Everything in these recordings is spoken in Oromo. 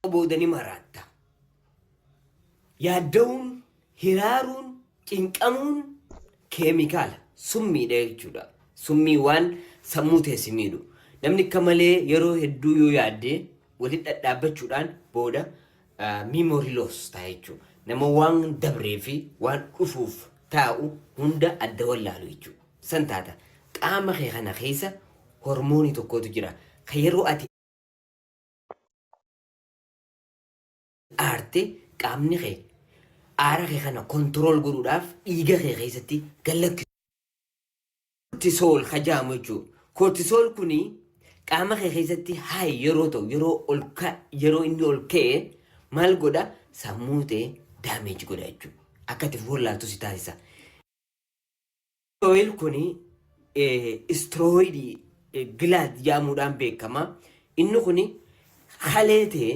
boodani maratta yaadawun hiraarun qinqamuun keemikaala summiidha jechuudha. Summii waan sammuu teessimiidhu. Namni akka malee yeroo hedduu yoo yaadde walitti dhadhaabachuudhaan booda memory loss ta'a jechuudha. Nama waan dabree fi waan dhufuuf taa'u hunda adda wallaalu jechuudha. San taata qaama kee kana keessa hormoonii tokkotu jira. Kan yeroo ati aarte qaamni kee aara kee kana kontirool godhuudhaaf dhiiga kee keessatti gallakkisu. Kortisool hajaamu jechuudha. Kortisool kuni qaama kee keessatti haay yeroo ta'u yeroo inni ol ka'e maal godha sammuu ta'e daameeji godha jechuudha. Akkati wallaaltu si taasisa. Kortisool kuni istiroidii gilaad jaamuudhaan beekama. Inni kuni halee ta'e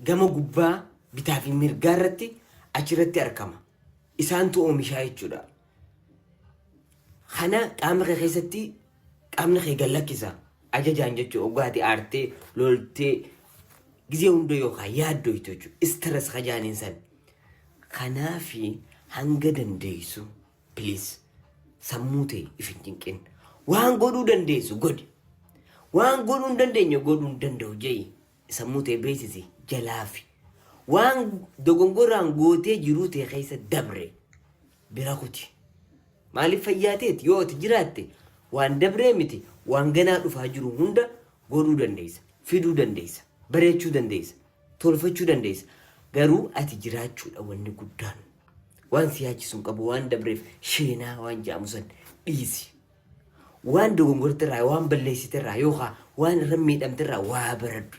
gama gubbaa bitaa fi mirgaa irratti achirratti argama. Isaantu oomishaa jechuudha. Kana qaama kee keessatti qaamni kee gallakkisa. Ajajaan jechuudha. Ogaati aartee loltee gizee hunda yookaan yaaddoytu jechuudha. Istirees hajaaniin san. Kanaafi hanga dandeessu please sammuu ta'e ifin cinqin. Waan godhuu dandeessu godhi. Waan godhuu hin dandeenye godhuu hin danda'u jeyi. Sammuu ta'e beeksisi jalaafi. Waan dogongoraan gootee jiruu ta'e keessa dabre bira kuti. Maaliif fayyaateeti yoo ati jiraatte waan dabree miti waan ganaa dhufaa jiru hunda godhuu dandeessa. Fiduu dandeessa. Bareechuu dandeessa. Tolfachuu dandeessa. Garuu ati jiraachuudha wanni guddaan. Waan si yaachisu qabu waan dabreef sheenaa waan jaamusan dhiisi. Waan dogongortirraa waan balleessitirraa yookaan waan irra miidhamtirraa waa baradhu.